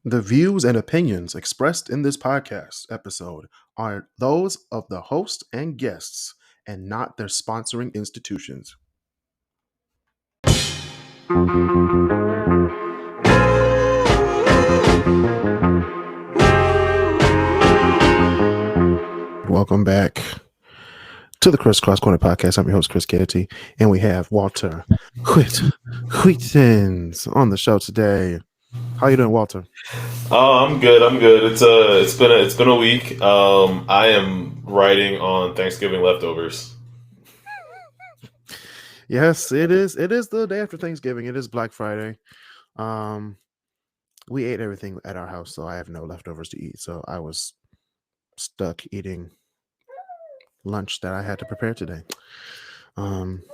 The views and opinions expressed in this podcast episode are those of the host and guests and not their sponsoring institutions. Welcome back to the KrisCross Corner Podcast. I'm your host, Chris Kennedy, and we have Walter Whittens on the show today. How you doing, Walter? Oh, I'm good. It's been a week. I am writing on Thanksgiving leftovers. Yes, it is. It is the day after Thanksgiving. It is Black Friday. We ate everything at our house, so I have no leftovers to eat. So I was stuck eating lunch that I had to prepare today, from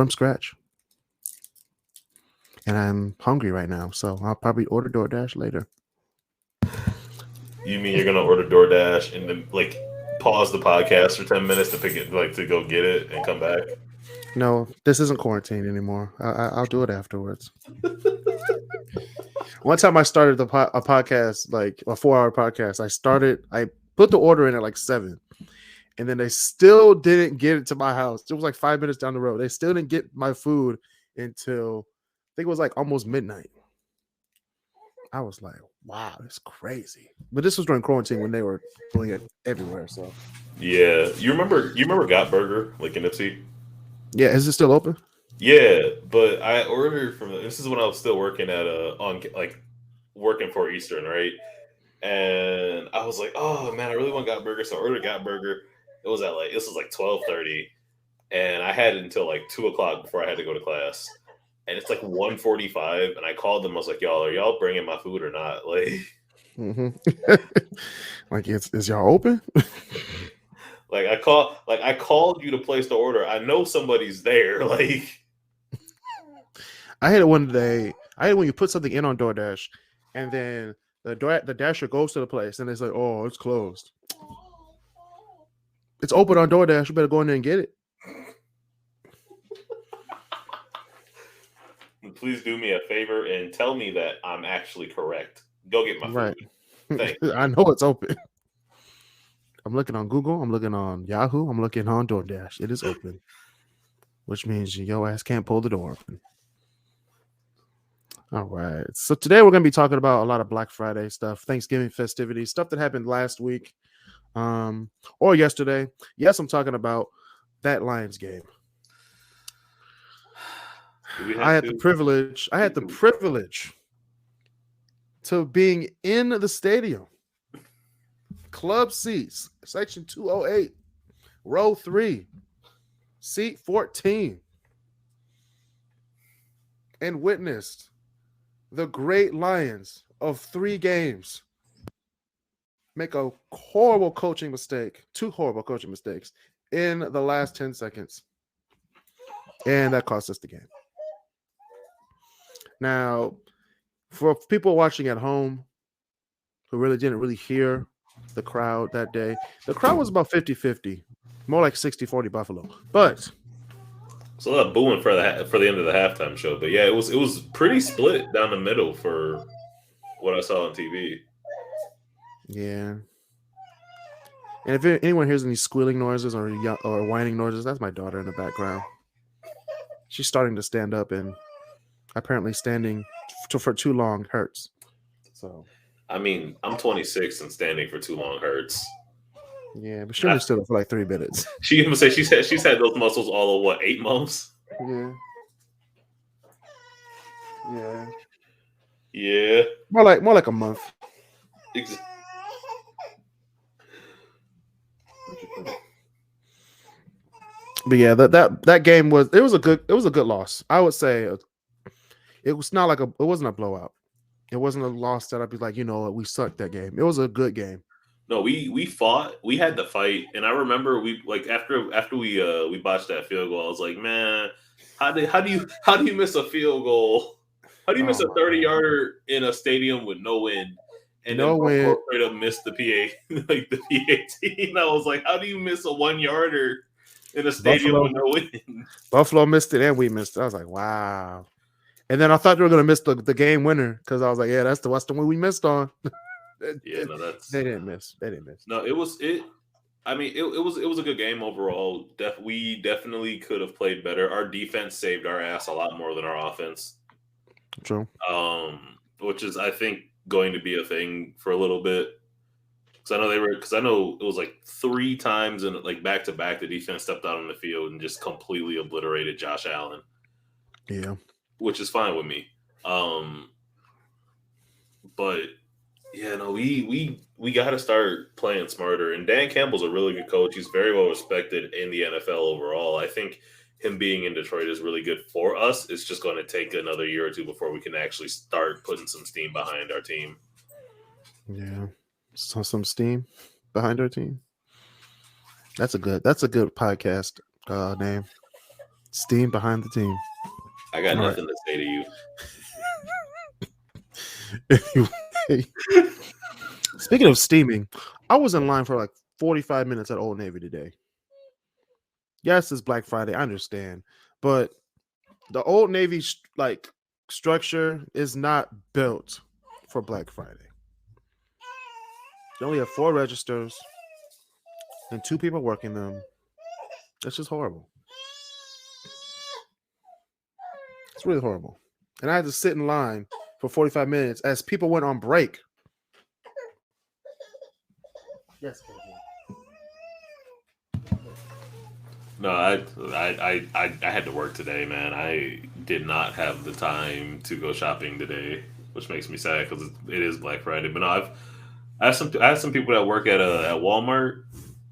scratch. And I'm hungry right now, so I'll probably order DoorDash later. You mean you're gonna order DoorDash and then pause the podcast for 10 minutes to pick it, to go get it and come back? No, this isn't quarantine anymore. I'll do it afterwards. One time I started a podcast, like a 4-hour podcast. I put the order in at 7, and then they still didn't get it to my house. It was 5 minutes down the road. They still didn't get my food until I think it was almost midnight. I was like, wow, it's crazy. But this was during quarantine when they were doing it everywhere. So yeah, you remember Got Burger in Nipsey? Yeah, is it still open? Yeah, but I ordered from. This is when I was still working at working for Eastern, right? And I was like, oh man, I really want Got Burger, so I ordered Got Burger. It was at this was 12:30, and I had it until 2 o'clock before I had to go to class. And it's 1:45, and I called them. I was like, y'all, are y'all bringing my food or not? Is y'all open? I called you to place the order. I know somebody's there. I had it one day. I had it when you put something in on DoorDash, and then the dasher goes to the place, and it's like, oh, it's closed. It's open on DoorDash. You better go in there and get it. Please do me a favor and tell me that I'm actually correct. Go get my food. Right. Thank you. I know it's open. I'm looking on Google. I'm looking on Yahoo. I'm looking on DoorDash. It is open, which means your ass can't pull the door open. All right. So today we're going to be talking about a lot of Black Friday stuff, Thanksgiving festivities, stuff that happened last week or yesterday. Yes, I'm talking about that Lions game. I had the privilege to being in the stadium. Club seats, section 208, row 3, seat 14, and witnessed the great Lions of 3 games make a horrible coaching mistake, 2 horrible coaching mistakes in the last 10 seconds. And that cost us the game. Now, for people watching at home who really didn't hear the crowd that day, the crowd was about 50-50, more like 60-40 Buffalo. But it's a lot of booing for the end of the halftime show. But yeah, it was pretty split down the middle for what I saw on TV. Yeah. And if anyone hears any squealing noises or whining noises, that's my daughter in the background. She's starting to stand up, and apparently standing for too long hurts. So, I mean, I'm 26 and standing for too long hurts. Yeah, but she only stood up for 3 minutes. She even say she's had those muscles all of 8 months. Yeah. Yeah. Yeah. More like a month. But yeah, that game was a good loss. I would say it was not it wasn't a blowout. It wasn't a loss that I'd be like, we sucked that game. It was a good game. No, we fought. We had to fight, and I remember we after we botched that field goal. I was like, man, how do you miss a field goal? How do you miss a 30-yarder in a stadium with no wind? And no wind. Straight up missed the PA, the PAT. And I was like, how do you miss a 1-yarder in a stadium with no wind? Buffalo missed it, and we missed it. I was like, wow. And then I thought they were gonna miss the game winner because I was like, yeah, that's the one we missed on. Yeah, no, they didn't miss. No, it was it. I mean, it was a good game overall. We definitely could have played better. Our defense saved our ass a lot more than our offense. True. Which is, I think, going to be a thing for a little bit. Because I know it was like 3 times and like back to back, the defense stepped out on the field and just completely obliterated Josh Allen. Yeah, which is fine with me. But yeah, no, we got to start playing smarter. And Dan Campbell's a really good coach. He's very well respected in the NFL overall. I think him being in Detroit is really good for us. It's just going to take another year or two before we can actually start putting some steam behind our team. Yeah, so some steam behind our team. That's a good podcast name. Steam behind the team. I got nothing to say to you. Anyway, speaking of steaming, I was in line for like 45 minutes at Old Navy today. Yes, it's Black Friday, I understand, but the Old Navy structure is not built for Black Friday. They only have 4 registers and 2 people working them. That's just horrible. It's really horrible. And I had to sit in line for 45 minutes as people went on break. Yes. No, I had to work today, man. I did not have the time to go shopping today, which makes me sad because it is Black Friday. But no, I have some people that work at Walmart,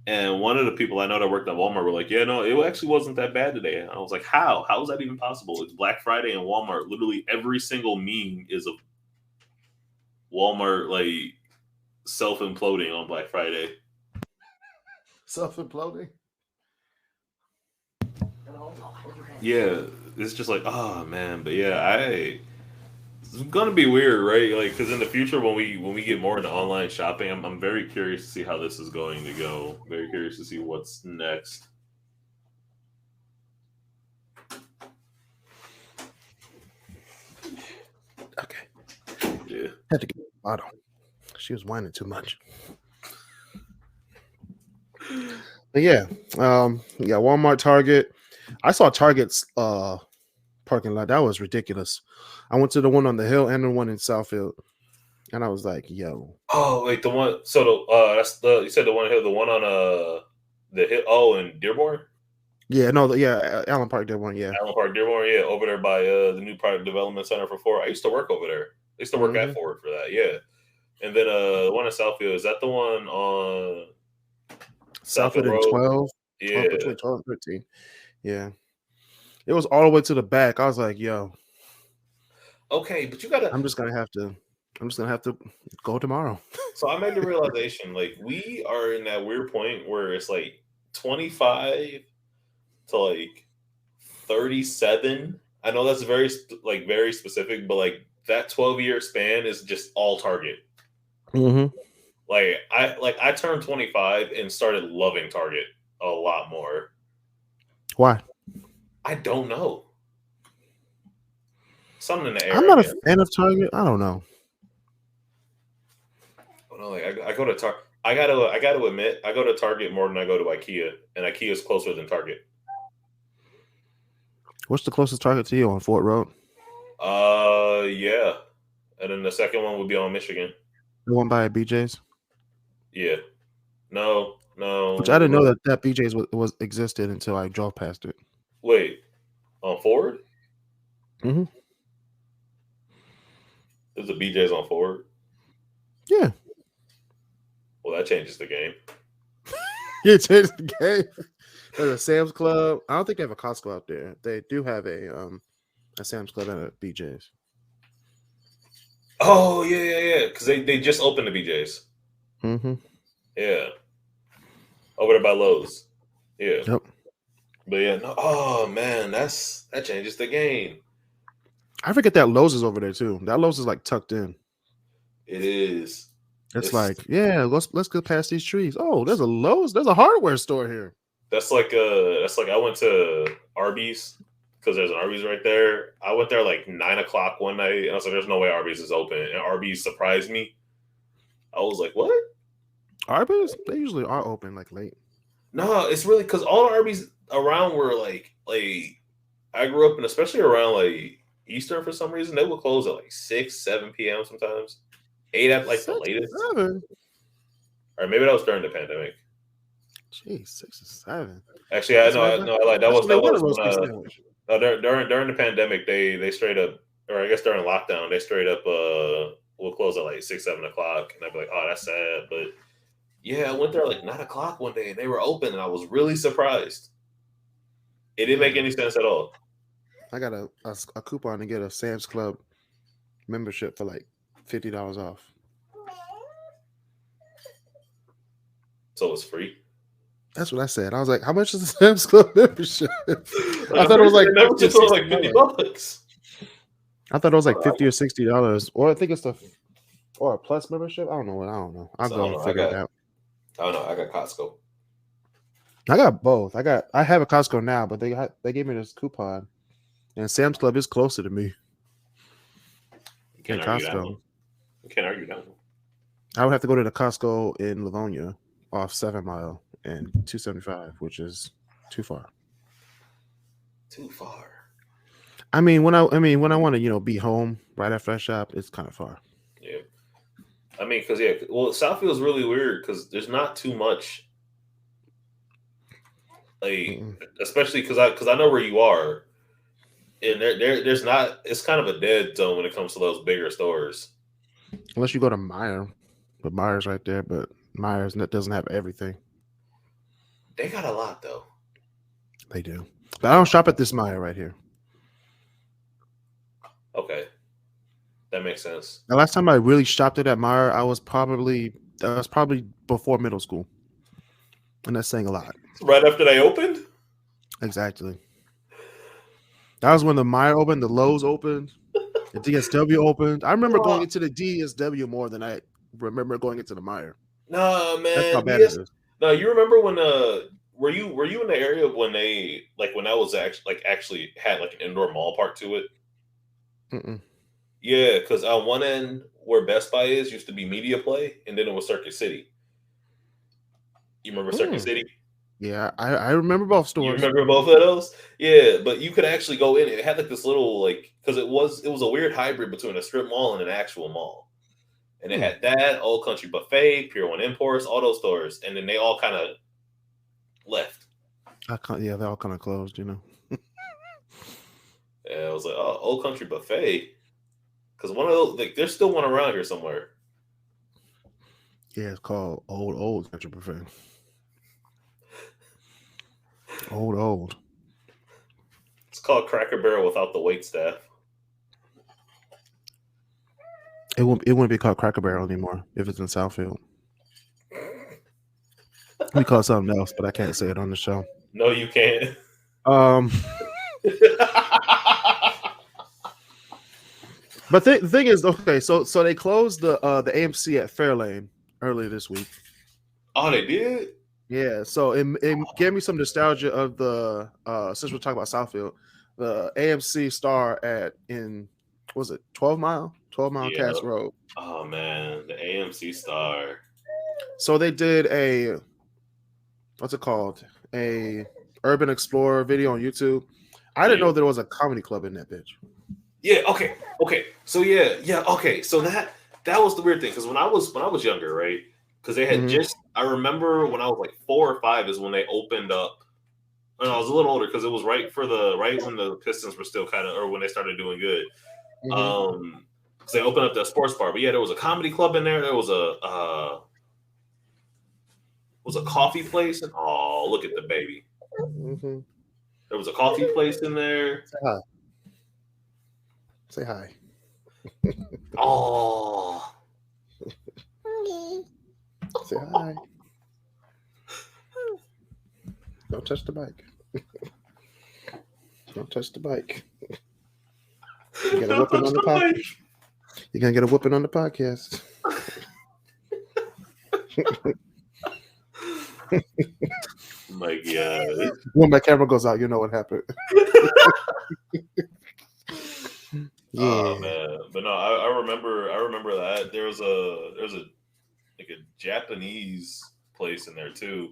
and one of the people I know that worked at Walmart were like, "Yeah, no, it actually wasn't that bad today." And I was like, "How? How is that even possible? It's Black Friday and Walmart. Literally every single meme is of Walmart like self-imploding on Black Friday." Self-imploding? Yeah, it's just like, oh man, but yeah, it's gonna be weird, right? Like, because in the future, when we get more into online shopping, I'm very curious to see how this is going to go. Very curious to see what's next. Okay. Yeah. Had to get the bottle. She was whining too much. But yeah, Walmart, Target. I saw Target's parking lot. That was ridiculous. I went to the one on the hill and the one in Southfield, and I was like, "Yo." Oh wait, the one. So that's you said the one hill, the one on the hill. Oh, in Dearborn. Yeah, no, Allen Park Dearborn. Yeah, Allen Park Dearborn. Yeah, over there by the new product development center for Ford. I used to work over there. I used to work at Ford for that. Yeah, and then the one in Southfield, is that the one on Southfield and 12? Yeah, between 12 and 13. Yeah, it was all the way to the back. I was like, "Yo." Okay, but you gotta. I'm just gonna have to go tomorrow. So I made the realization, like, we are in that weird point where it's like 25 to like 37. I know that's very specific, but like that 12-year span is just all Target. Mm-hmm. I turned 25 and started loving Target a lot more. Why? I don't know. Something in the air. I'm not a fan of Target. I don't know. No, I go to Target. I gotta admit, I go to Target more than I go to IKEA, and IKEA is closer than Target. What's the closest Target to you on Fort Road? Yeah, and then the second one would be on Michigan. The one by BJ's. Yeah, no. Which I didn't know that BJ's was existed until I drove past it. Wait, on Ford? Mm-hmm. There's a BJ's on Ford? Yeah. Well, that changes the game. Yeah, it changes the game. There's a Sam's Club. I don't think they have a Costco out there. They do have a Sam's Club and a BJ's. Oh, yeah. Because they just opened the BJ's. Mm-hmm. Yeah. Over there by Lowe's. Yeah. Yep. But yeah, no. Oh man, that changes the game. I forget that Lowe's is over there too. That Lowe's is like tucked in. It is. It's like, yeah, let's go past these trees. Oh, there's a Lowe's. There's a hardware store here. That's like I went to Arby's because there's an Arby's right there. I went there like 9 o'clock one night, and I was like, "There's no way Arby's is open." And Arby's surprised me. I was like, "What?" Arby's? They usually are open like late. No, it's really because all the Arby's around were like I grew up, and especially around like Easter for some reason, they would close at like 6, 7 p.m. sometimes. 8 at like the latest. 7? Or maybe that was during the pandemic. Jeez, 6 or 7. Actually, I like that was during the pandemic. They straight up, or I guess during lockdown, they straight up will close at like 6, 7 o'clock, and I'd be like, oh, that's sad. But yeah, I went there like 9 o'clock one day, and they were open, and I was really surprised. It didn't make any sense at all. I got a coupon to get a Sam's Club membership for like $50 off. So it's free. That's what I said. I was like, "How much is the Sam's Club membership?" I thought it was like $50. I thought it was like $50 or $60, or I think it's or a plus membership. I don't know. I'll go figure it out. I don't know. I got Costco. I got both. I have a Costco now, but they gave me this coupon, and Sam's Club is closer to me. You can't argue that one. You can't argue that one. I would have to go to the Costco in Livonia off 7 Mile and 275, which is too far. Too far. I mean, when I want to, be home right after I shop, it's kind of far. Yeah. I mean, because Southfield is really weird because there's not too much. Like, especially because I know where you are, and there's not. It's kind of a dead zone when it comes to those bigger stores. Unless you go to Meijer, but Meijer's right there. But Meijer's doesn't have everything. They got a lot though. They do, but I don't shop at this Meijer right here. Okay, that makes sense. The last time I really shopped at that Meijer, that was probably before middle school, and that's saying a lot. Right after they opened? Exactly. That was when the Meijer opened, the Lowe's opened, the DSW opened. I remember going into the DSW more than I remember going into the Meijer. No, man. That's how bad it is. No, you remember when were you in the area when they when that was actually had like an indoor mall part to it? Mm-mm. Yeah, because on one end where Best Buy is used to be Media Play, and then it was Circuit City. You remember Circuit City? Yeah, I remember both stores. You remember both of those? Yeah, but you could actually go in. It had like this little because it was a weird hybrid between a strip mall and an actual mall. And it had that, Old Country Buffet, Pier 1 Imports, all those stores. And then they all kind of left. They all kind of closed, Yeah, I was like, oh, Old Country Buffet. Because one of those, there's still one around here somewhere. Yeah, it's called Old Country Buffet. Old. It's called Cracker Barrel without the wait staff. It wouldn't be called Cracker Barrel anymore if it's in Southfield. We call it something else, but I can't say it on the show. No, you can't. But the thing is, okay, so they closed the AMC at Fairlane earlier this week. Oh, they did? Yeah, so it gave me some nostalgia of the since we're talking about Southfield, the AMC Star was it 12 Mile Cass Road. Oh man, the AMC Star. So they did a what's it called? A Urban Explorer video on YouTube. I didn't know there was a comedy club in that bitch. Yeah, okay. So okay. So that was the weird thing because when I was younger, right? Because they had I remember when I was like 4 or 5 is when they opened up. And I was a little older because it was right when the Pistons were still or when they started doing good. Because they opened up that sports bar. But yeah, there was a comedy club in there. There was a coffee place. And oh, look at the baby. Mm-hmm. There was a coffee place in there. Say hi. Oh. Say hi. Don't touch the bike. Don't touch the bike. You get a whooping on the podcast. You're gonna get a whooping on the podcast. My God. When my camera goes out, you know what happened. Oh man, but no, I remember that there was a like a Japanese place in there too.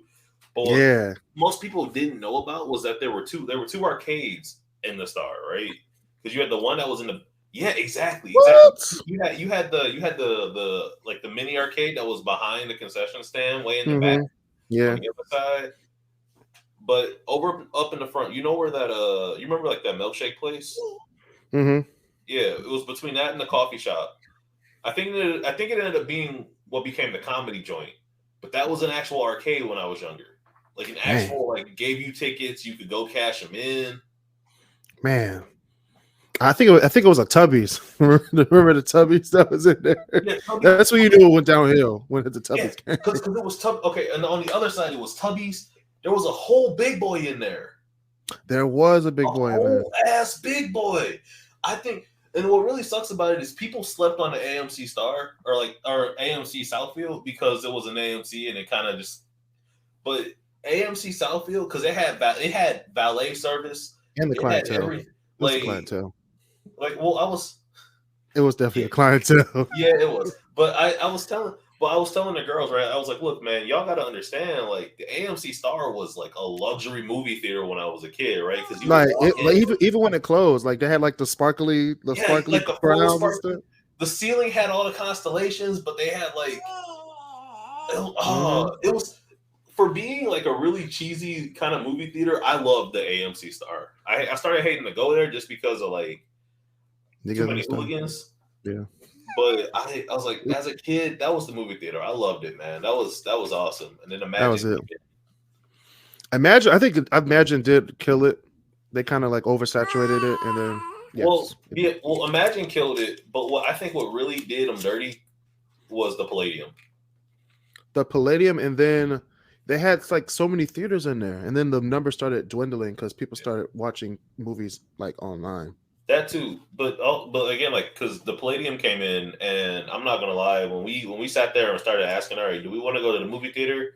But what most people didn't know about was that there were two arcades in the Star, right? Because you had the one that was in the exactly. You had the like the mini arcade that was behind the concession stand, way in the back, on the other side. But up in the front, you know where that you remember like that milkshake place? Mm-hmm. Yeah, it was between that and the coffee shop. I think it ended up being what became the comedy joint. But that was an actual arcade when I was younger. Like an actual like gave you tickets, you could go cash them in. Man. I think it was a Tubby's. Remember the Tubby's that was in there? Yeah, that's when you knew it went downhill when the Tubby's came. Because it was okay, and on the other side it was Tubby's. There was a whole big boy in there. There was a big boy in there. Ass big boy. I think, and what really sucks about it is people slept on the AMC Star or AMC Southfield because it was an AMC and it kind of just. But AMC Southfield because it had valet service and the clientele. Clientele. Like, well, it was definitely a clientele. Yeah, it was. But I was telling the girls, right? I was like, look, man, y'all got to understand, like, the AMC Star was like a luxury movie theater when I was a kid, right? Because even when it closed, like they had like the sparkly crowns and stuff. The ceiling had all the constellations, but they had like, it was for being like a really cheesy kind of movie theater. I loved the AMC Star. I started hating to go there just because of like too many hooligans. Yeah. But I was like, as a kid, that was the movie theater. I loved it, man. That was awesome. And then that was it. I think Imagine did kill it. They kind of like oversaturated it, and then Imagine killed it. But what really did them dirty was the Palladium. The Palladium, and then they had like so many theaters in there, and then the numbers started dwindling because people started watching movies like online. That too, but again, like because the Palladium came in, and I'm not gonna lie, when we sat there and started asking, all right, do we want to go to the movie theater,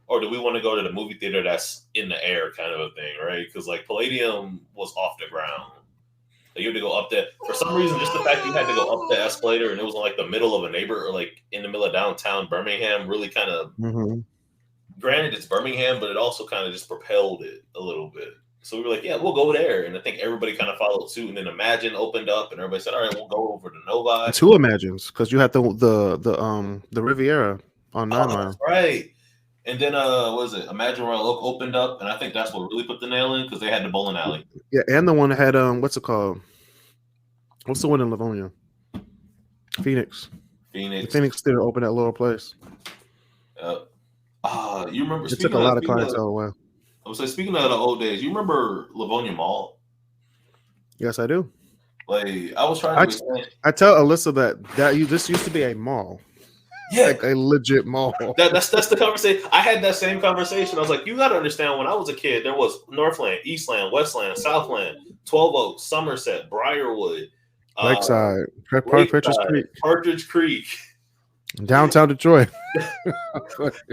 or do we want to go to the movie theater that's in the air, kind of a thing, right? Because like Palladium was off the ground, like, you had to go up there for some reason. Just the fact you had to go up the escalator, and it was in like the middle of a or like in the middle of downtown Birmingham, really kind of. Mm-hmm. Granted, it's Birmingham, but it also kind of just propelled it a little bit. So we were like, yeah, we'll go there. And I think everybody kind of followed suit. And then Imagine opened up and everybody said, all right, we'll go over to Novi. Two Imagines, because you had the Riviera on 9 Mile. That's right. And then what was it? Imagine Royal Oak opened up, and I think that's what really put the nail in because they had the bowling alley. Yeah, and the one that had what's it called? What's the one in Livonia? Phoenix. The Phoenix Theater opened that little place. You remember? It took a lot of clientele away. I was like, speaking of the old days, you remember Livonia Mall? Yes, I do. Like, I was trying to. I tell Alyssa this used to be a mall. Yeah, like a legit mall. That's the conversation. I had that same conversation. I was like, you got to understand. When I was a kid, there was Northland, Eastland, Westland, Southland, 12 Oaks, Somerset, Briarwood, Lakeside, Partridge Creek. Downtown Detroit,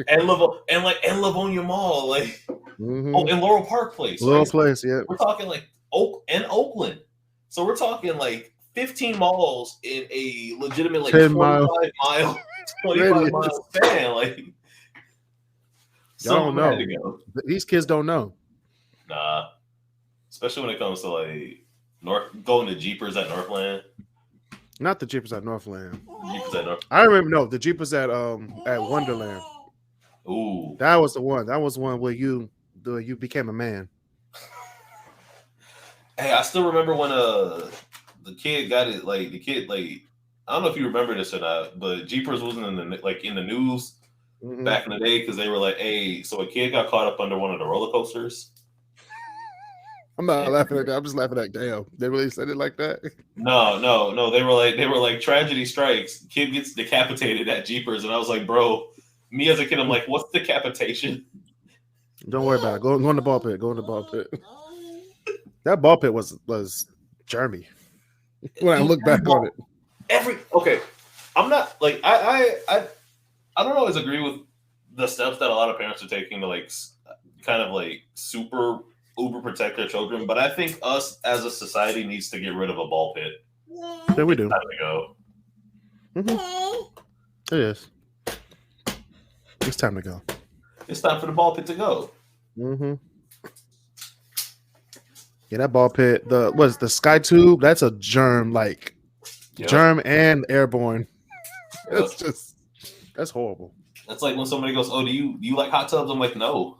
and Livonia Mall, like and Laurel Park Place. Laurel Place, yeah. We're talking like Oakland, so we're talking like 15 malls in a legitimate like 25 mile span. Like, y'all don't know. These kids don't know. Nah, especially when it comes to like going to Jeepers at Northland. Not the Jeepers at Northland. I remember the Jeepers at Wonderland. Ooh, that was the one. That was one where you became a man. Hey, I still remember when the kid got it. Like the kid, like I don't know if you remember this or not, but Jeepers wasn't in the news back in the day because they were like, hey, so a kid got caught up under one of the roller coasters. I'm not laughing at that. I'm just laughing at damn. They really said it like that? No. They were like tragedy strikes. Kid gets decapitated at Jeepers, and I was like, bro, me as a kid, I'm like, what's decapitation? Don't worry about it. Go in the ball pit. Go in the ball pit. That ball pit was Jeremy. When I look back on it. I'm not like I don't always agree with the steps that a lot of parents are taking to like kind of like super uber protect their children, but I think us as a society needs to get rid of a ball pit. Yeah, we do. It's time to go. It is. It's time to go. It's time for the ball pit to go. Yeah, that ball pit. The sky tube? That's a germ, germ and airborne. That's that's horrible. That's like when somebody goes, "Oh, do you like hot tubs?" I'm like, no.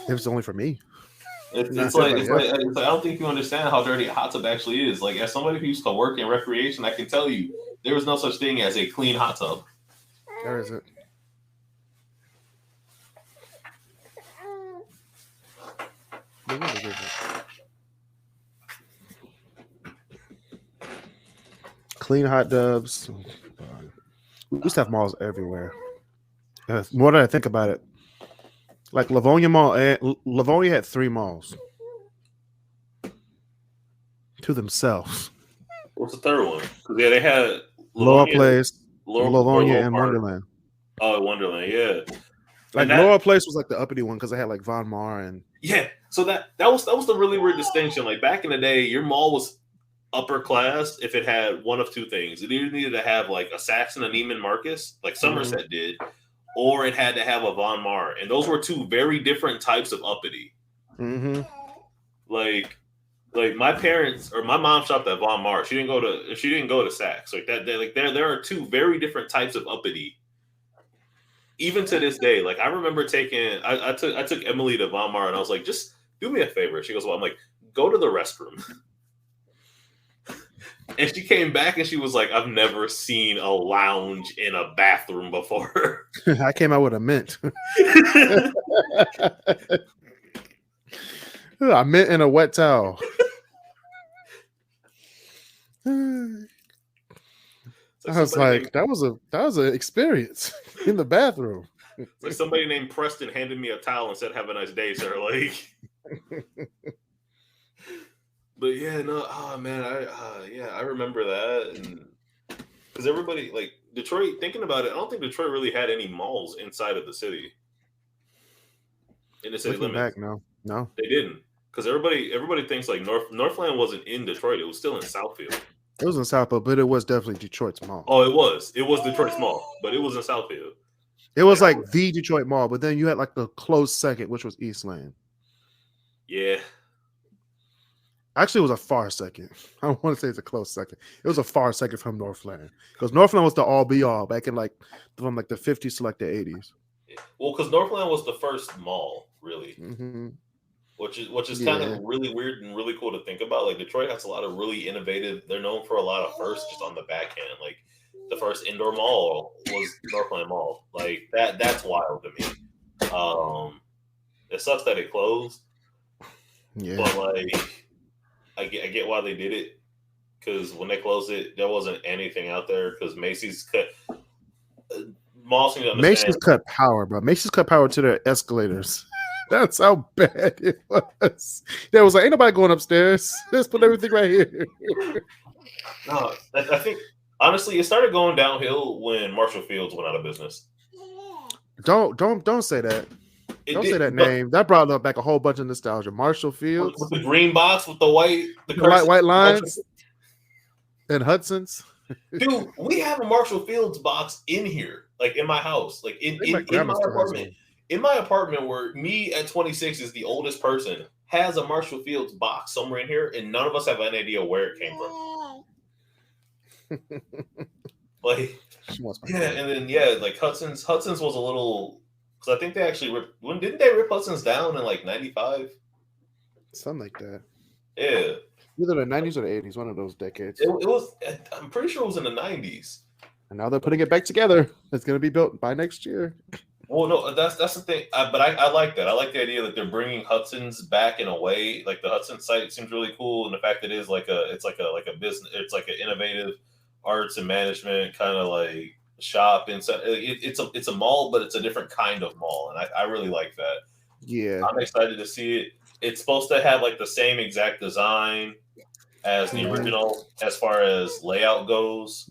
It was only for me. It's like I don't think you understand how dirty a hot tub actually is. Like, as somebody who used to work in recreation, I can tell you there is no such thing as a clean hot tub. There isn't. Clean hot tubs. We used to have malls everywhere. More than I think about it, like Livonia Mall. Livonia had 3 malls to themselves. What's the third one? Because they had Lower Place, Livonia, and Wonderland. Oh, Wonderland, yeah. Like Lower Place was like the uppity one because they had like Von Mar and So that was the really weird distinction. Like, back in the day, your mall was upper class if it had one of 2 things. It either needed to have like a Saxon and Neiman Marcus, like Somerset did, or it had to have a Von Mar, and those were 2 very different types of uppity. Like my parents or my mom shopped at Von Mar. She didn't go to Saks. Like that. There are 2 very different types of uppity. Even to this day, like, I remember I took Emily to Von Mar, and I was like, just do me a favor. She goes, well, I'm like, go to the restroom. And she came back and she was like, I've never seen a lounge in a bathroom before. I came out with a mint. A mint and a wet towel. I was like, that was an experience in the bathroom. It's like somebody named Preston handed me a towel and said, "Have a nice day, sir." Like, but yeah, no, oh man, I remember that, and because everybody, like, Detroit, thinking about it, I don't think Detroit really had any malls inside of the city. In the city limits, no, they didn't, because everybody thinks like Northland wasn't in Detroit; it was still in Southfield. It was in Southfield, but it was definitely Detroit's mall. Oh, it was Detroit's mall, but it was in Southfield. It was like the Detroit mall, but then you had like the close second, which was Eastland. Yeah. Actually, it was a far second. I don't want to say it's a close second. It was a far second from Northland, because Northland was the all be all back in from the 50s to like the 80s. Well, because Northland was the first mall, really. Which is kind of really weird and really cool to think about. Like, Detroit has a lot of really innovative. They're known for a lot of firsts just on the backhand. Like, the first indoor mall was Northland Mall. Like, that's wild to me. It sucks that it closed. Yeah. But like, I get why they did it, because when they closed it, there wasn't anything out there, because Macy's cut. Macy's cut power, bro. Macy's cut power to their escalators. That's how bad it was. There was like, ain't nobody going upstairs. Let's put everything right here. No, I think honestly, it started going downhill when Marshall Fields went out of business. Don't say that. Don't say that name. That brought up back a whole bunch of nostalgia. Marshall Fields with the green box with the white lines and Hudson's. Dude, we have a Marshall Fields box in here, like in my house, like in my apartment. In my apartment, where me at 26 is the oldest person, has a Marshall Fields box somewhere in here, and none of us have any idea where it came from. Like, and then like Hudson's was a little, because I think they actually didn't they rip Hudson's down in like 95? Something like that. Yeah. Either the 90s or the 80s, one of those decades. It was. I'm pretty sure it was in the 90s. And now they're putting it back together. It's going to be built by next year. Well, no, that's the thing. But I like that. I like the idea that they're bringing Hudson's back in a way. Like, the Hudson site seems really cool, and the fact that it's like a business. It's like an innovative arts and management kind of like shop inside. It's a mall, but it's a different kind of mall, and I really like that. Yeah, I'm excited to see it. It's supposed to have like the same exact design as the original as far as layout goes.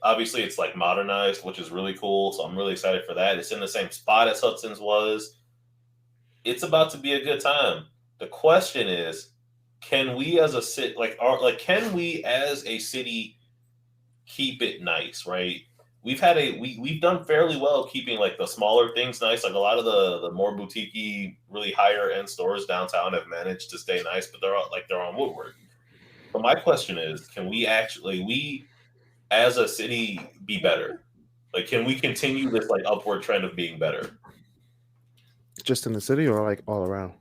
Obviously, it's like modernized, which is really cool. So I'm really excited for that. It's in the same spot as Hudson's was. It's about to be a good time. The question is, can we as a city, can we as a city keep it nice, right? We've done fairly well keeping like the smaller things nice. Like a lot of the more boutique-y, really higher end stores downtown have managed to stay nice, but they're on Woodward. But my question is, can we as a city be better? Like, can we continue this like upward trend of being better Just in the city or like all around?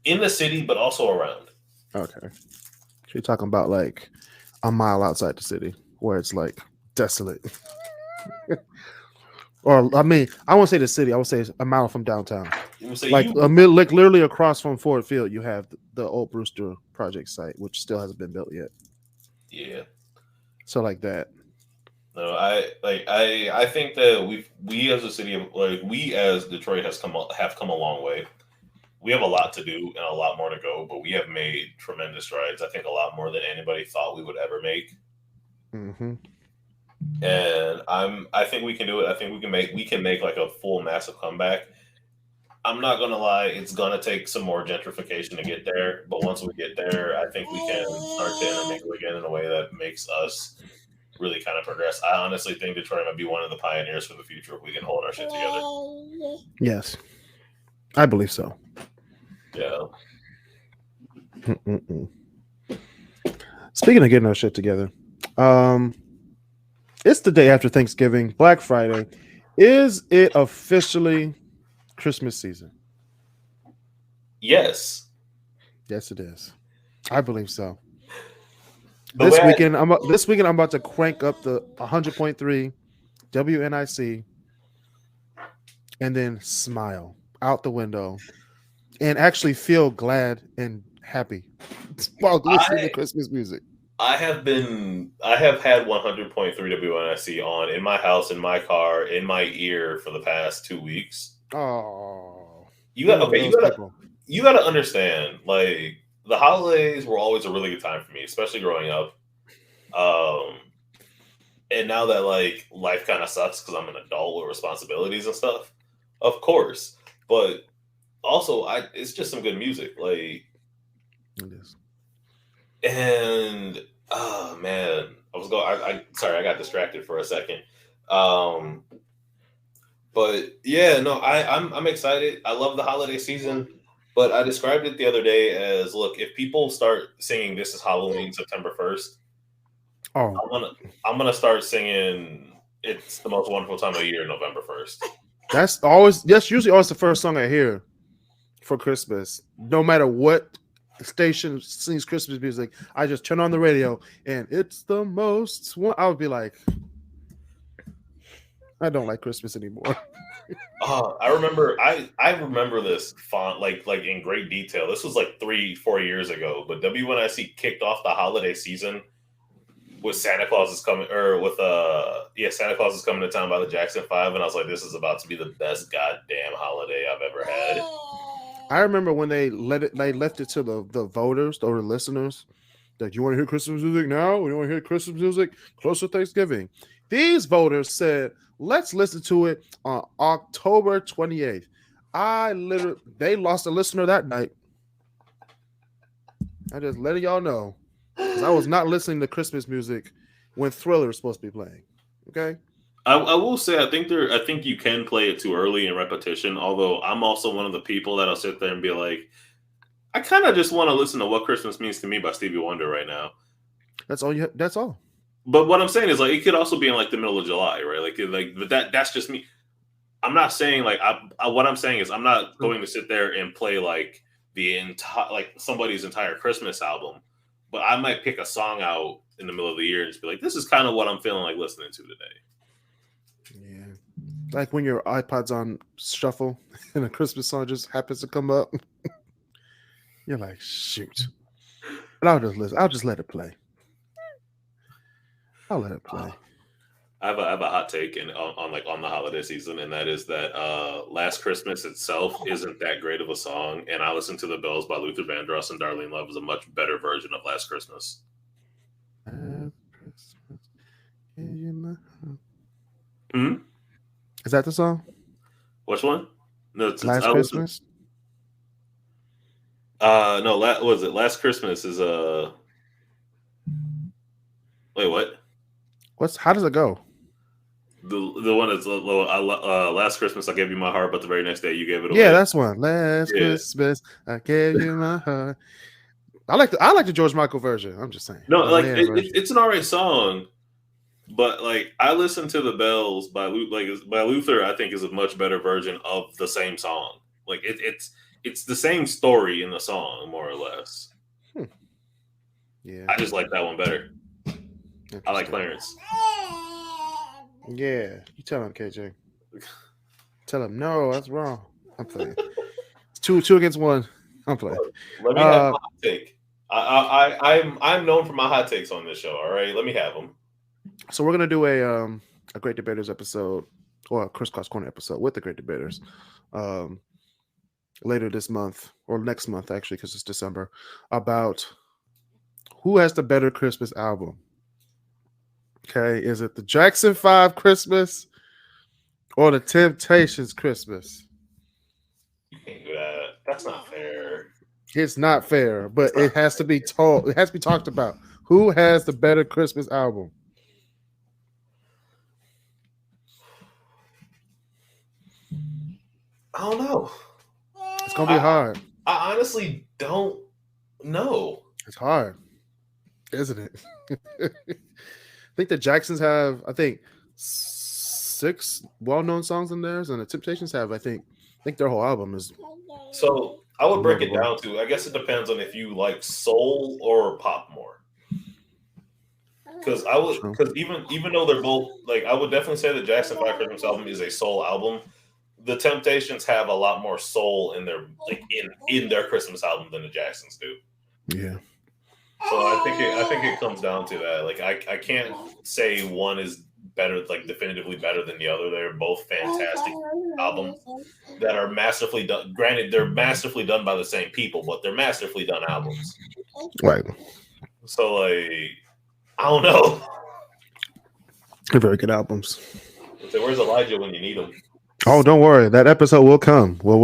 in the city, but also around? Okay. So you're talking about like a mile outside the city where it's like desolate. Or I mean, I won't say the city. I would say it's a mile from downtown. Like literally across from Ford Field, you have the old Brewster project site, which still hasn't been built yet. Yeah. So like that. No, I think that we as a city, like we as Detroit have come a long way. We have a lot to do and a lot more to go, but we have made tremendous strides. I think a lot more than anybody thought we would ever make. Mm-hmm. And I think we can do it. I think we can make like a full massive comeback. I'm not gonna lie, it's gonna take some more gentrification to get there. But once we get there, I think we can start to intermingle again in a way that makes us really kind of progress. I honestly think Detroit might be one of the pioneers for the future if we can hold our shit together. Yes, I believe so. Yeah. Mm-mm-mm. Speaking of getting our shit together, it's the day after Thanksgiving, Black Friday. Is it officially Christmas season? Yes. Yes, it is. I believe so. This weekend, I'm about to crank up the 100.3 WNIC and then smile out the window and actually feel glad and happy while listening to Christmas music. I have had 100.3 WNIC on in my house, in my car, in my ear for the past 2 weeks. Oh, you got to understand, like the holidays were always a really good time for me, especially growing up. And now that like life kind of sucks because I'm an adult with responsibilities and stuff, of course. But also, it's just some good music, like it is. And oh man, sorry, I got distracted for a second. But yeah, no, I'm excited. I love the holiday season, but I described it the other day as, look, if people start singing "This Is Halloween" September 1st, I'm gonna start singing "It's the Most Wonderful Time of Year" November 1st. That's usually always the first song I hear for Christmas, no matter what station sings Christmas music. I just turn on the radio and it's the most one. I would be like, I don't like Christmas anymore. I remember this font like in great detail. This was like 3-4 years ago, but WNIC kicked off the holiday season with Santa Claus is coming, or with Santa Claus is coming to town by the Jackson 5, and I was like, this is about to be the best goddamn holiday I've ever had. I remember when they left it to the voters or the listeners that you want to hear Christmas music now? We want to hear Christmas music close to Thanksgiving. These voters said, let's listen to it on October 28th. They lost a listener that night. I just letting y'all know. I was not listening to Christmas music when Thriller is supposed to be playing. Okay. I will say, I think you can play it too early in repetition. Although I'm also one of the people that'll sit there and be like, I kind of just want to listen to "What Christmas Means to Me" by Stevie Wonder right now. That's all. That's all. But what I'm saying is, like, it could also be in like the middle of July, right? But that's just me. I'm not saying like what I'm saying is I'm not going to sit there and play like the entire somebody's entire Christmas album. But I might pick a song out in the middle of the year and just be like, this is kind of what I'm feeling like listening to today. Yeah. Like when your iPod's on shuffle and a Christmas song just happens to come up. You're like, shoot. But I'll just listen. I'll just let it play. I'll let it play. I have a hot take on the holiday season, and that is that Last Christmas itself isn't that great of a song, and I Listen to the Bells by Luther Vandross and Darlene Love is a much better version of Last Christmas. Is that the song? Which one? No, it's Last Christmas. No, what was it? Last Christmas is Wait, what? How does it go? The one that's last Christmas I gave you my heart, but the very next day you gave it away. Yeah, that's one. Last Christmas I gave you my heart. I like the George Michael version. I'm just saying. No, like it's an alright song, but like I listen to the Bells by Luther. I think is a much better version of the same song. Like it's the same story in the song, more or less. Yeah, I just like that one better. I like Clarence. Yeah, you tell him, KJ. Tell him no, that's wrong. I'm playing. It's two against one. I'm playing. Let me have my hot take. I'm known for my hot takes on this show. All right, let me have them. So we're gonna do a Great Debaters episode, or a KrisCross Corner episode with the Great Debaters, later this month or next month actually, because it's December, about who has the better Christmas album. Okay, is it the Jackson 5 Christmas or the Temptations Christmas? You can't do that. That's not fair. It's not fair, but it has to be told. It has to be talked about. Who has the better Christmas album? I don't know. It's gonna be hard. I honestly don't know. It's hard, isn't it? I think the Jacksons have, 6 well-known songs in theirs, and the Temptations have, I think their whole album is. So I would break it down to, I guess it depends on if you like soul or pop more. Because even though they're both like, I would definitely say the Jackson 5 Christmas album is a soul album. The Temptations have a lot more soul in their in their Christmas album than the Jacksons do. Yeah. So I think it comes down to that. Like I can't say one is better, like definitively better than the other. They're both fantastic albums that are masterfully done. Granted, they're masterfully done by the same people, but they're masterfully done albums. Right. So like, I don't know. They're very good albums. So where's Elijah when you need him? Oh, don't worry. That episode will come. Well,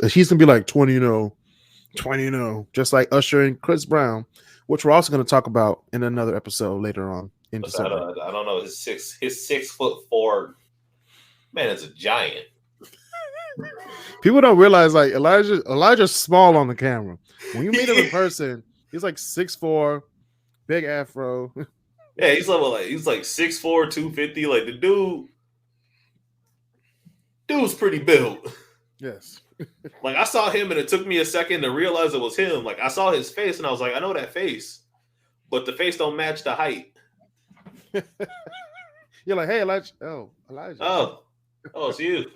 he's gonna be like 20-0, just like Usher and Chris Brown, which we're also going to talk about in another episode later on in December. I don't know. His 6'4" man is a giant. People don't realize like Elijah's small on the camera. When you meet him in person, he's like 6'4", big afro. Yeah, he's like 6'4", 250. Like the dude's pretty built. Yes. Like I saw him and it took me a second to realize it was him. Like I saw his face and I was like, I know that face, but the face don't match the height. You're like, hey, Elijah. Oh, Elijah. Oh, it's you.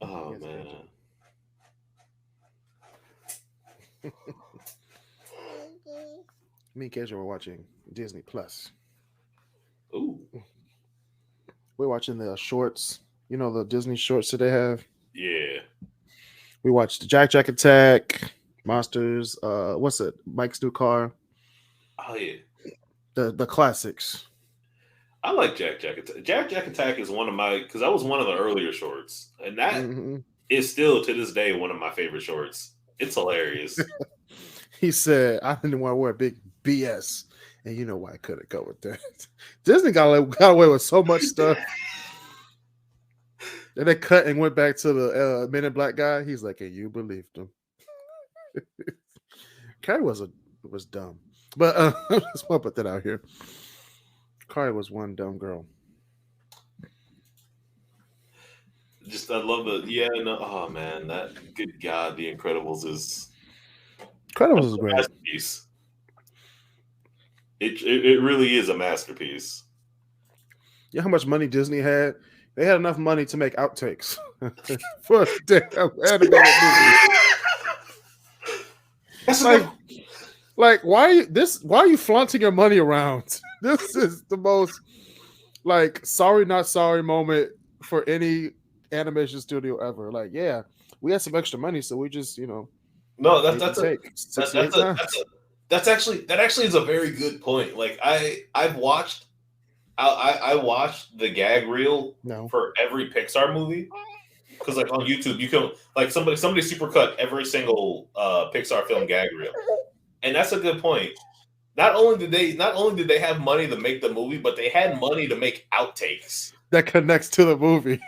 Oh man. Me and KJ were watching Disney Plus. Ooh. We're watching the shorts, the Disney shorts that they have. Yeah. We watched Jack Attack, Monsters, what's it? Mike's New Car. Oh yeah. The classics. I like Jack Attack. Jack Attack is one of my, because that was one of the earlier shorts. And that is still to this day one of my favorite shorts. It's hilarious. He said, I didn't want to wear big BS. And you know why I couldn't go with that. Disney got away with so much stuff. And they cut and went back to the Men in Black guy. He's like, and you believed him. Carrie was dumb. But let's put that out here. Carrie was one dumb girl. Just, I love oh man, that, good God, The Incredibles is great. Masterpiece. It really is a masterpiece. You know how much money Disney had? They had enough money to make outtakes for a damn animated movie. That's like why are you flaunting your money around? This is the most like sorry not sorry moment for any animation studio ever. Like, yeah, we had some extra money, so we just no, that actually is a very good point. Like I watched the gag reel for every Pixar movie, because like on YouTube you can like somebody supercut every single Pixar film gag reel, and that's a good point. Not only did they have money to make the movie, but they had money to make outtakes that connects to the movie.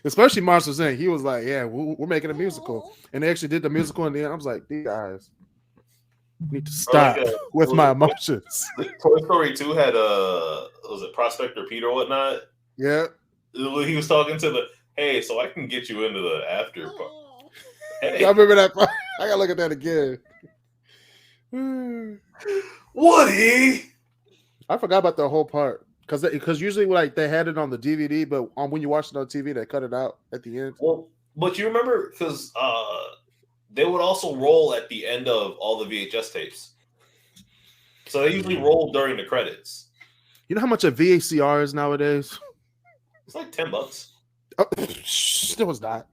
Especially Monsters Inc. He was like, "Yeah, we're making a musical," and they actually did the musical in the end. I was like, "These guys need to stop with my emotions." Toy Story 2 had was it Prospector Pete or whatnot? Yeah, he was talking to the hey, so I can get you into the after part. Hey. I remember that part. I gotta look at that again. Woody, I forgot about the whole part because usually like they had it on the DVD, but when you watch it on TV, they cut it out at the end. Well, but you remember because they would also roll at the end of all the VHS tapes, so they usually roll during the credits. You know how much a VCR is nowadays? It's like $10. Oh, it was not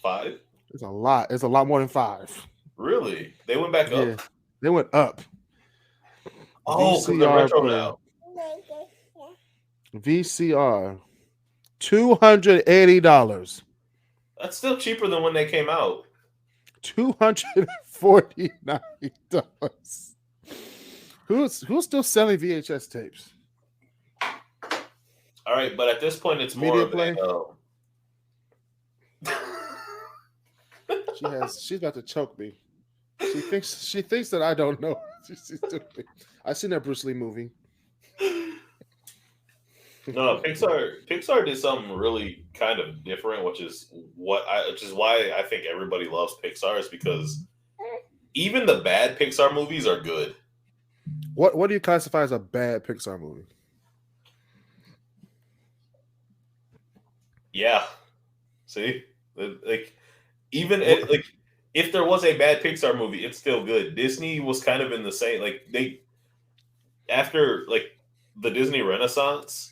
$5. It's a lot. It's a lot more than $5. Really? They went back up. Yeah, they went up. Oh, because they're retro now. VCR, $280. That's still cheaper than when they came out. $249. Who's still selling VHS tapes? All right, but at this point, it's more of She's about to choke me. She thinks that I don't know. She's stupid. I seen that Bruce Lee movie. No, Pixar did something really kind of different, which is why I think everybody loves Pixar, is because even the bad Pixar movies are good. What do you classify as a bad Pixar movie? Yeah. See? Like even if there was a bad Pixar movie, it's still good. Disney was kind of in the same after like the Disney Renaissance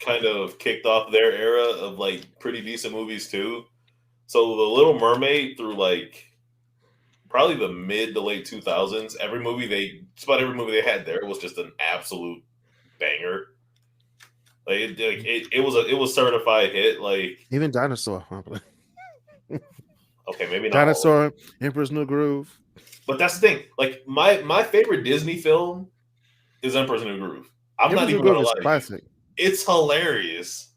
kind of kicked off their era of like pretty decent movies too. So The Little Mermaid through like probably the mid to late 2000s, just about every movie they had there was just an absolute banger. Like it was certified hit. Like even Dinosaur. Okay, maybe not Dinosaur, Emperor's New Groove. But that's the thing. Like my favorite Disney film is Emperor's New Groove. I'm not even gonna lie. Classic. It's hilarious.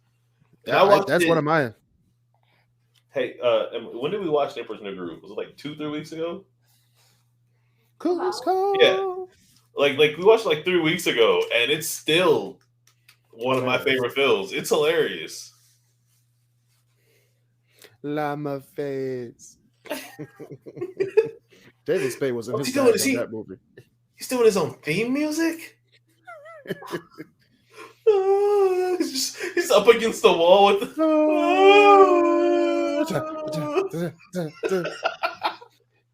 That's one of mine. Hey, when did we watch Emperor's New Groove? Was it like 2-3 weeks ago? Cool. Yeah. Like we watched like 3 weeks ago, and it's still one of my favorite films. It's hilarious. Llama face. David Spade was in that movie. He's doing his own theme music. He's up against the wall with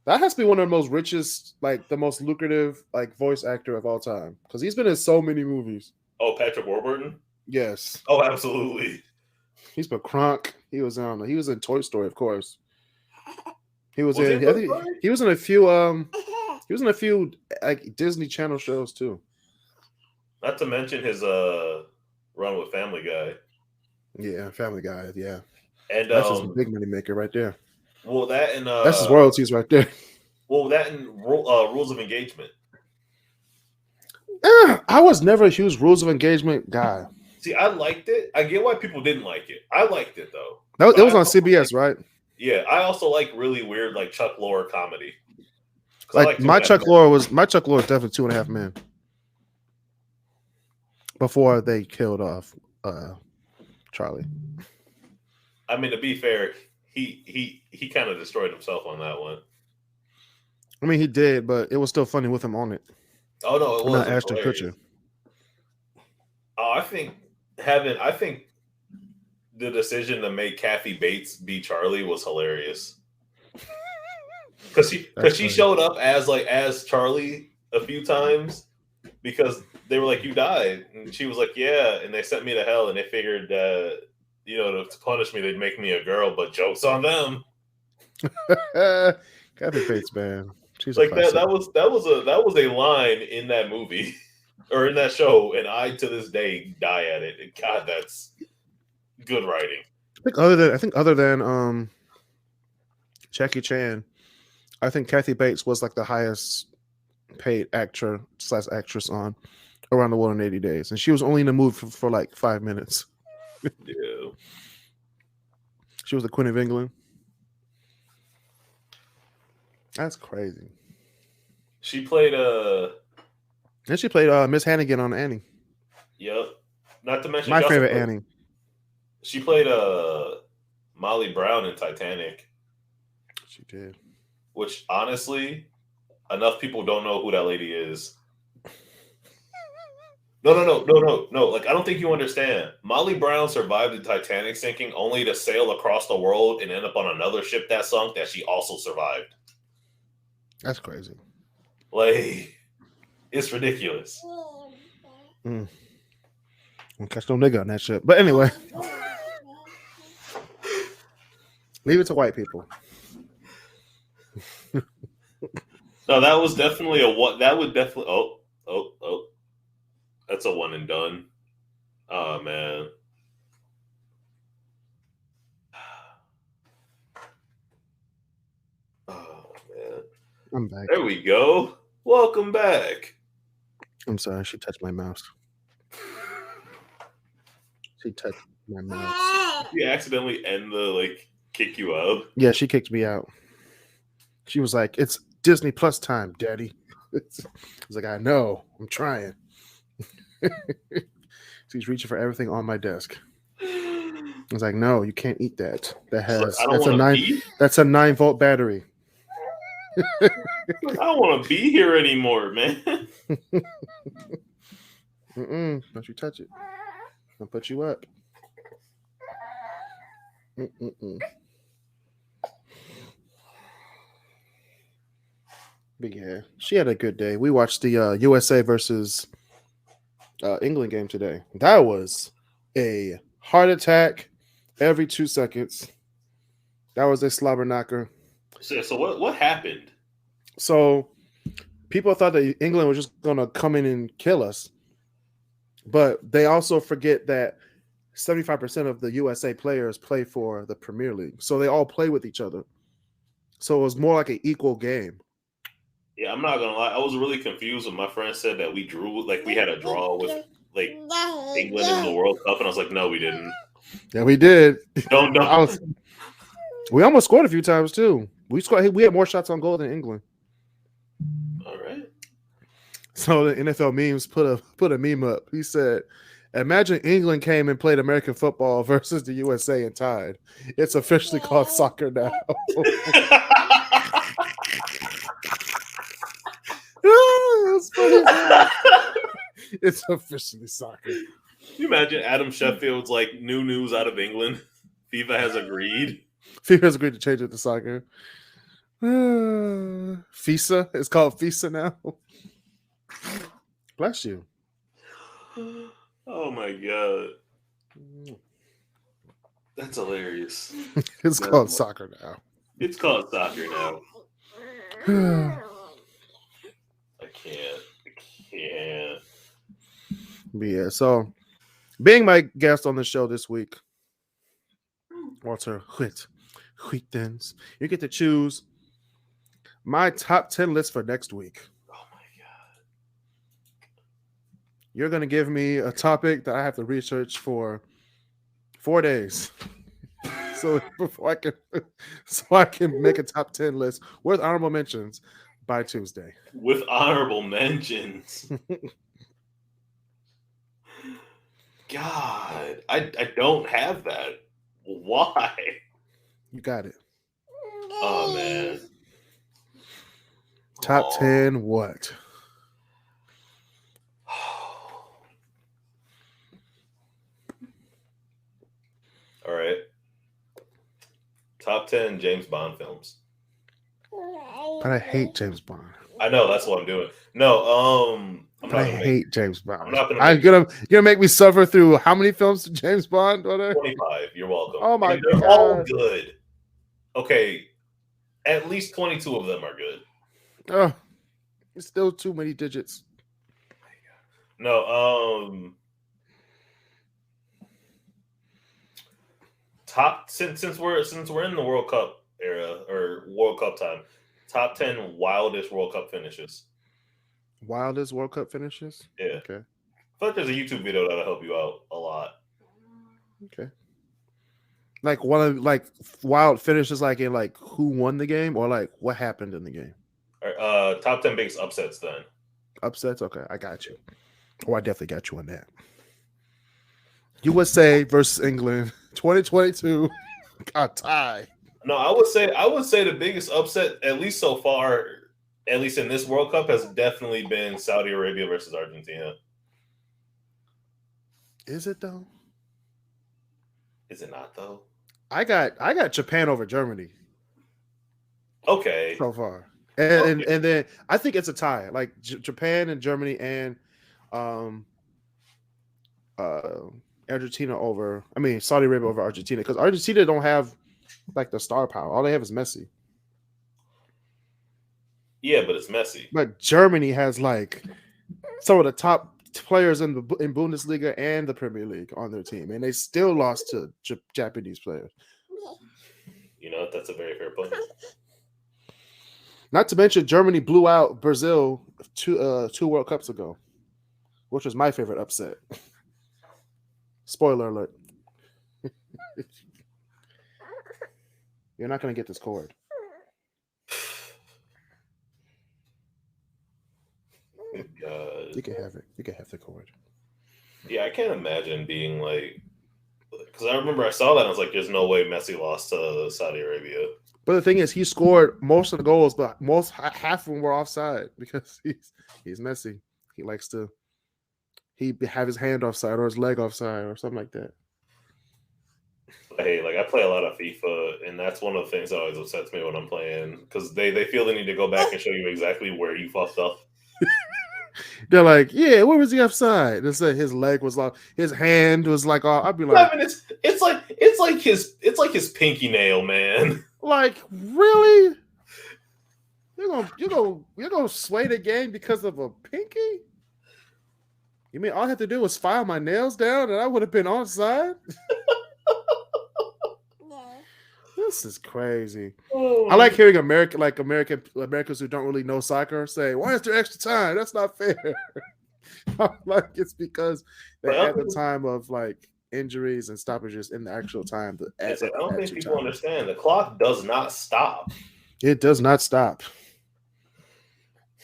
That has to be one of the most richest, like the most lucrative, like voice actor of all time, because he's been in so many movies. Oh, Patrick Warburton? Yes. Oh, absolutely. He's been Kronk. He was in Toy Story, of course. He was in a few like Disney Channel shows too. Not to mention his run with Family Guy. Yeah, Family Guy. Yeah, and that's just a big money maker right there. Well, that and that's his royalties right there. Well, that and Rules of Engagement. I was never a huge Rules of Engagement guy. See, I liked it. I get why people didn't like it. I liked it though. It was on CBS, right? Yeah, I also like really weird like Chuck Lorre comedy. Like my Chuck Lorre was definitely 2.5 Men. Before they killed off Charlie. I mean, to be fair, he kind of destroyed himself on that one. I mean, he did, but it was still funny with him on it. Oh no, it was not Ashton Kutcher. Oh, I think the decision to make Kathy Bates be Charlie was hilarious. Because she showed up as Charlie a few times because they were like, "You died," and she was like, "Yeah," and they sent me to hell, and they figured to punish me, they'd make me a girl. But joke's on them. Kathy Bates, man, she's like that. That was a line in that movie or in that show, and I to this day die at it. And God, that's good writing. I think other than Jackie Chan, I think Kathy Bates was like the highest paid actor / actress on Around the World in 80 Days, and she was only in the movie for like 5 minutes. Yeah. She was the Queen of England. That's crazy. She played And she played Miss Hannigan on Annie. Yep. Not to mention My favorite Annie. She played Molly Brown in Titanic. She did. Which honestly, enough people don't know who that lady is. No. Like, I don't think you understand. Molly Brown survived the Titanic sinking only to sail across the world and end up on another ship that sunk that she also survived. That's crazy. Like, it's ridiculous. Don't catch no nigga on that shit. But anyway, leave it to white people. No, that was definitely that would definitely. Oh. That's a one and done. Oh, man. Oh, man. I'm back. There we go. Welcome back. I'm sorry. She touched my mouse. She touched my mouse. Did you accidentally end the, kick you out? Yeah, she kicked me out. She was like, "It's Disney Plus time, Daddy." I was like, "I know. I'm trying." She's reaching for everything on my desk. I was like, "No, you can't eat that. That's a 9-volt battery." I don't want to be here anymore, man. Don't you touch it. I'll put you up. But yeah, she had a good day. We watched the USA versus England game today. That was a heart attack every 2 seconds. That was a slobber knocker. So what happened? So people thought that England was just going to come in and kill us. But they also forget that 75% of the USA players play for the Premier League. So they all play with each other. So it was more like an equal game. Yeah, I'm not going to lie. I was really confused when my friend said that we drew, we had a draw with, England in the World Cup. And I was like, no, we didn't. Yeah, we did. Don't. We almost scored a few times, too. We had more shots on goal than England. All right. So the NFL memes put a meme up. He said, "Imagine England came and played American football versus the USA and tied. It's officially called soccer now." That's funny. It's officially soccer. Can you imagine Adam Sheffield's new news out of England? FIFA has agreed. FIFA has agreed to change it to soccer. FISA. It's called FISA now. Bless you. Oh my god. That's hilarious. It's called soccer now. It's called soccer now. I can't. But yeah, so being my guest on the show this week, Walter Whitt, you get to choose my top 10 list for next week. Oh my god. You're going to give me a topic that I have to research for 4 days. So I can make a top 10 list with honorable mentions by Tuesday. With honorable mentions. God, I don't have that. Why? You got it. Oh man. Top 10 what? All right. Top 10 James Bond films. But I hate James Bond. I know, that's what I'm doing. No, I hate James Bond. I'm not gonna. You're gonna make me suffer through how many films to James Bond? 25. You're welcome. Oh my god, they're all good. Okay, at least 22 of them are good. Oh, it's still too many digits. No, since we're in the World Cup era or World Cup time, top 10 wildest World Cup finishes. Wildest World Cup finishes? Yeah. Okay. I feel like there's a YouTube video that'll help you out a lot. Okay. Like one of like wild finishes, like in like who won the game or like what happened in the game. All right, top 10 biggest upsets then. Upsets? Okay, I got you. Oh, I definitely got you on that. USA versus England, 2022, a tie. No, I would say the biggest upset, at least so far, at least in this World Cup, has definitely been Saudi Arabia versus Argentina. Is it though? Is it not though? I got Japan over Germany. Okay. So far. And then I think it's a tie. Like Japan and Germany and Argentina over. I mean Saudi Arabia over Argentina, because Argentina don't have like the star power. All they have is Messi. Yeah, but it's Messi. But Germany has like some of the top players in Bundesliga and the Premier League on their team, and they still lost to Japanese players. You know, that's a very fair point. Not to mention, Germany blew out Brazil two World Cups ago, which was my favorite upset. Spoiler alert. You're not going to get this cord. You can have it. You can have the cord. Yeah, I can't imagine being like, because I remember I saw that and I was like, "There's no way Messi lost to Saudi Arabia." But the thing is, he scored most of the goals, but half of them were offside because he's Messi. He likes to have his hand offside or his leg offside or something like that. Hey, like I play a lot of FIFA, and that's one of the things that always upsets me when I'm playing, because they feel the need to go back and show you exactly where you fucked up. They're like, yeah, where was he offside? They said his leg was like, his hand was like, I'd be like, I mean, it's like his pinky nail, man. Like, really? You're gonna sway the game because of a pinky? You mean all I had to do was file my nails down and I would have been onside? This is crazy. Oh. I like hearing Americans who don't really know soccer say, "Why is there extra time? That's not fair." Like it's because they had the time of like injuries and stoppages in the actual time. I don't think people understand. The clock does not stop. It does not stop.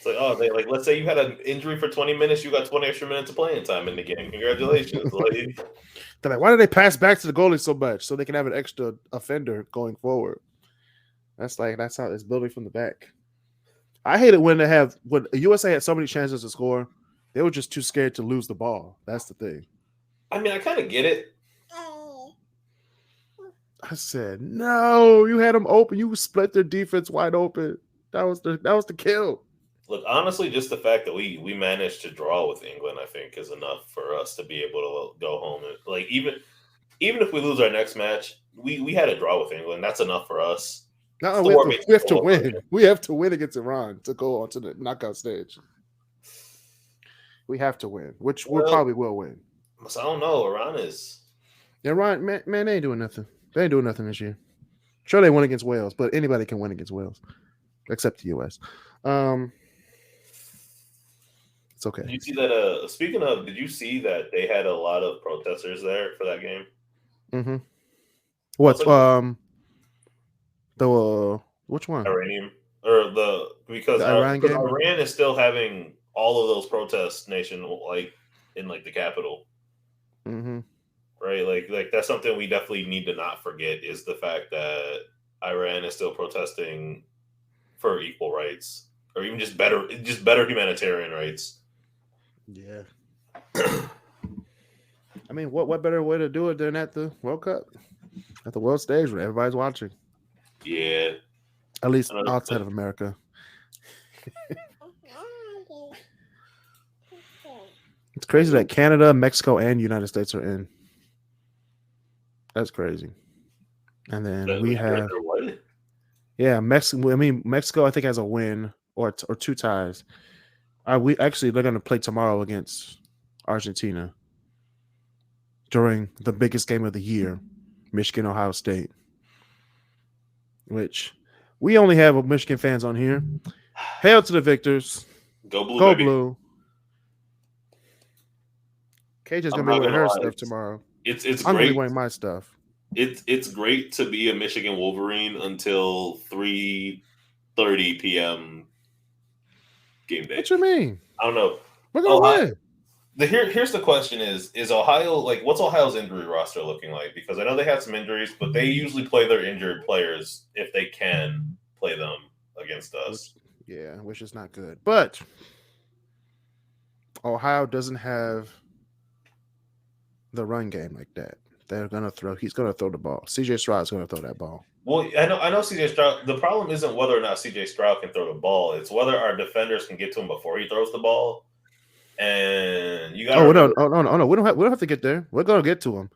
It's like, let's say you had an injury for 20 minutes, you got 20 extra minutes of playing time in the game. Congratulations. They're like, why do they pass back to the goalie so much? So they can have an extra offender going forward. That's how it's building from the back. I hate it when USA had so many chances to score, they were just too scared to lose the ball. That's the thing. I mean, I kind of get it. I said, no, you had them open. You split their defense wide open. That was the kill. Look, honestly, just the fact that we managed to draw with England, I think, is enough for us to be able to go home. And like even if we lose our next match, we had a draw with England. That's enough for us. No, we have to win. We have to win against Iran to go on to the knockout stage. We have to win, which we probably will win. I don't know. Iran is. Iran, man, they ain't doing nothing. They ain't doing nothing this year. Sure, they won against Wales, but anybody can win against Wales, except the U.S. It's okay. Did you see that? Speaking of, did you see that they had a lot of protesters there for that game? Mm-hmm. What's which one? Iranian because Iran is still having all of those protests in the capital. Mm-hmm. Right, like that's something we definitely need to not forget is the fact that Iran is still protesting for equal rights, or even just better humanitarian rights. Yeah. I mean, what better way to do it than at the World Cup, at the world stage where everybody's watching? Yeah. At least outside of America. It's crazy that Canada, Mexico, and United States are in. That's crazy. And then we have, Mexico, I think, has a win or two ties. They're going to play tomorrow against Argentina during the biggest game of the year, Michigan, Ohio State, which we only have Michigan fans on here. Hail to the victors. Go blue, Go baby. blue. KJ's gonna be wearing her stuff tomorrow. It's I'm gonna great. be wearing my stuff. It's great to be a Michigan Wolverine until 3:30 p.m. game day. What you mean? I don't know. We're gonna win. Here's the question: Is Ohio what's Ohio's injury roster looking like? Because I know they had some injuries, but they usually play their injured players if they can play them against us. Which is not good. But Ohio doesn't have the run game like that. They're gonna throw. He's gonna throw the ball. CJ Stroud's gonna throw that ball. Well, I know CJ Stroud. The problem isn't whether or not CJ Stroud can throw the ball. It's whether our defenders can get to him before he throws the ball. And you got. No. We don't have to get there. We're gonna get to him.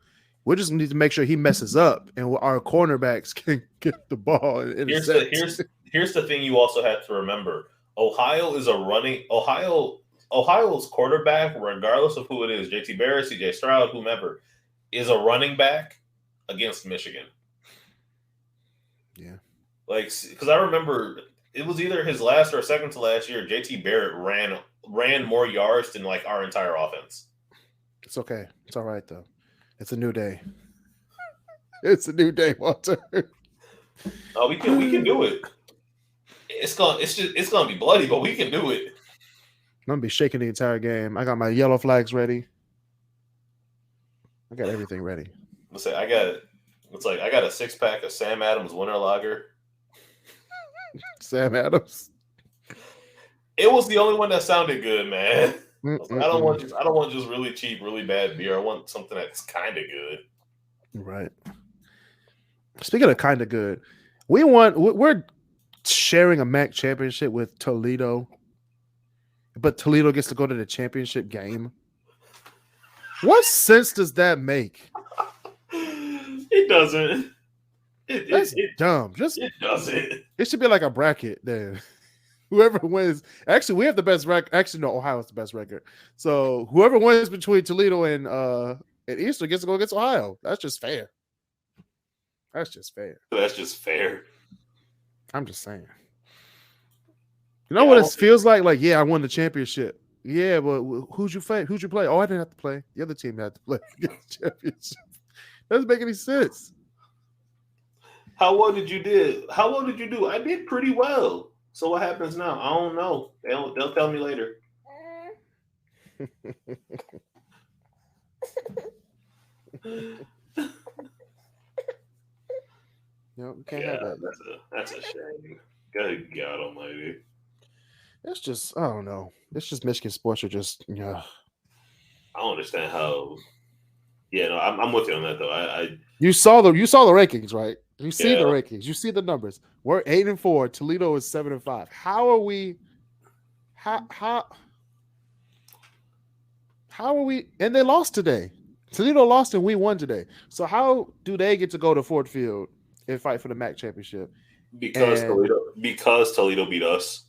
We just need to make sure he messes up, and our cornerbacks can get the ball. Here's the thing you also have to remember. Ohio's quarterback, regardless of who it is, JT Barrett, CJ Stroud, whomever, is a running back against Michigan. Yeah. Because I remember it was either his last or second to last year, JT Barrett ran more yards than our entire offense. It's okay. It's all right though. It's a new day. It's a new day, Walter. Oh, we can do it. It's gonna be bloody, but we can do it. I'm gonna be shaking the entire game. I got my yellow flags ready. I got everything ready. Let's say I got a 6-pack of Sam Adams Winter Lager. Sam Adams. It was the only one that sounded good, man. I don't want just really cheap, really bad beer. I want something that's kind of good. Right. Speaking of kind of good, we're sharing a MAC championship with Toledo, but Toledo gets to go to the championship game. What sense does that make? It doesn't. That's dumb. It doesn't. It should be like a bracket then. Whoever wins, actually, we have the best record. Actually, no, Ohio has the best record. So whoever wins between Toledo and Eastern gets to go against Ohio. That's just fair. That's just fair. I'm just saying. You know what it feels like? Like, yeah, I won the championship. Yeah, but who'd you play? Who'd you play? Oh, I didn't have to play. The other team had to play the championship. Doesn't make any sense. How well did you do? I did pretty well. So what happens now? I don't know. They'll tell me later. No, we can't have that. That's a shame. Good God Almighty. It's just, I don't know. It's just Michigan sports are just, I don't understand how. Yeah, no, I'm with you on that though. You saw the rankings, right? You see the rankings. You see the numbers. We're 8-4. Toledo is 7-5. How are we? How are we? And they lost today. Toledo lost and we won today. So how do they get to go to Ford Field and fight for the MAC championship? Because Toledo beat us.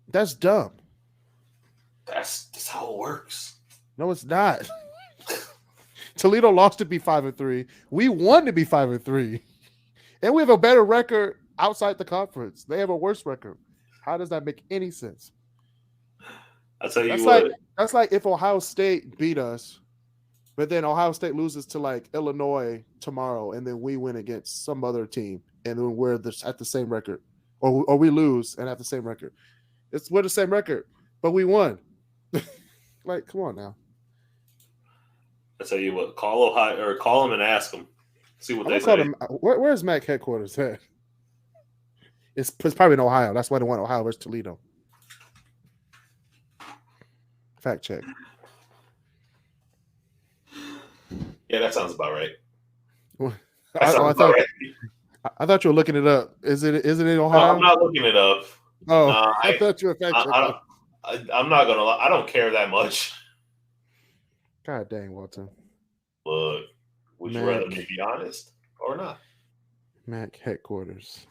That's dumb. That's how it works. No, it's not. Toledo lost to be 5-3. We won to be 5-3. And we have a better record outside the conference. They have a worse record. How does that make any sense? I'll tell you what. That's like if Ohio State beat us, but then Ohio State loses to Illinois tomorrow, and then we win against some other team, and then we're at the same record. Or we lose and have the same record. We're the same record, but we won. Come on now. I tell you what, call Ohio or call them and ask them. See what they say. Where's MAC headquarters at? It's probably in Ohio. That's why they want Ohio versus Toledo. Fact check. Yeah, that sounds about right. I thought you were looking it up. Is it in Ohio? No, I'm not looking it up. Oh, I thought you were fact checking. I'm not gonna lie. I don't care that much. God dang, Walter. Look, would you rather me be honest or not? MAC headquarters.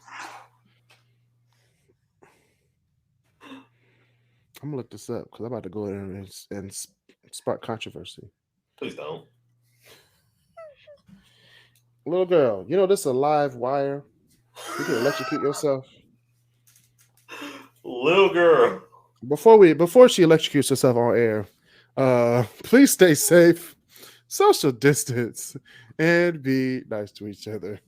I'm gonna look this up because I'm about to go in and spark controversy. Please don't. Little girl, you know this is a live wire. You can electrocute yourself. Little girl. Before she electrocutes herself on air, please stay safe, social distance, and be nice to each other.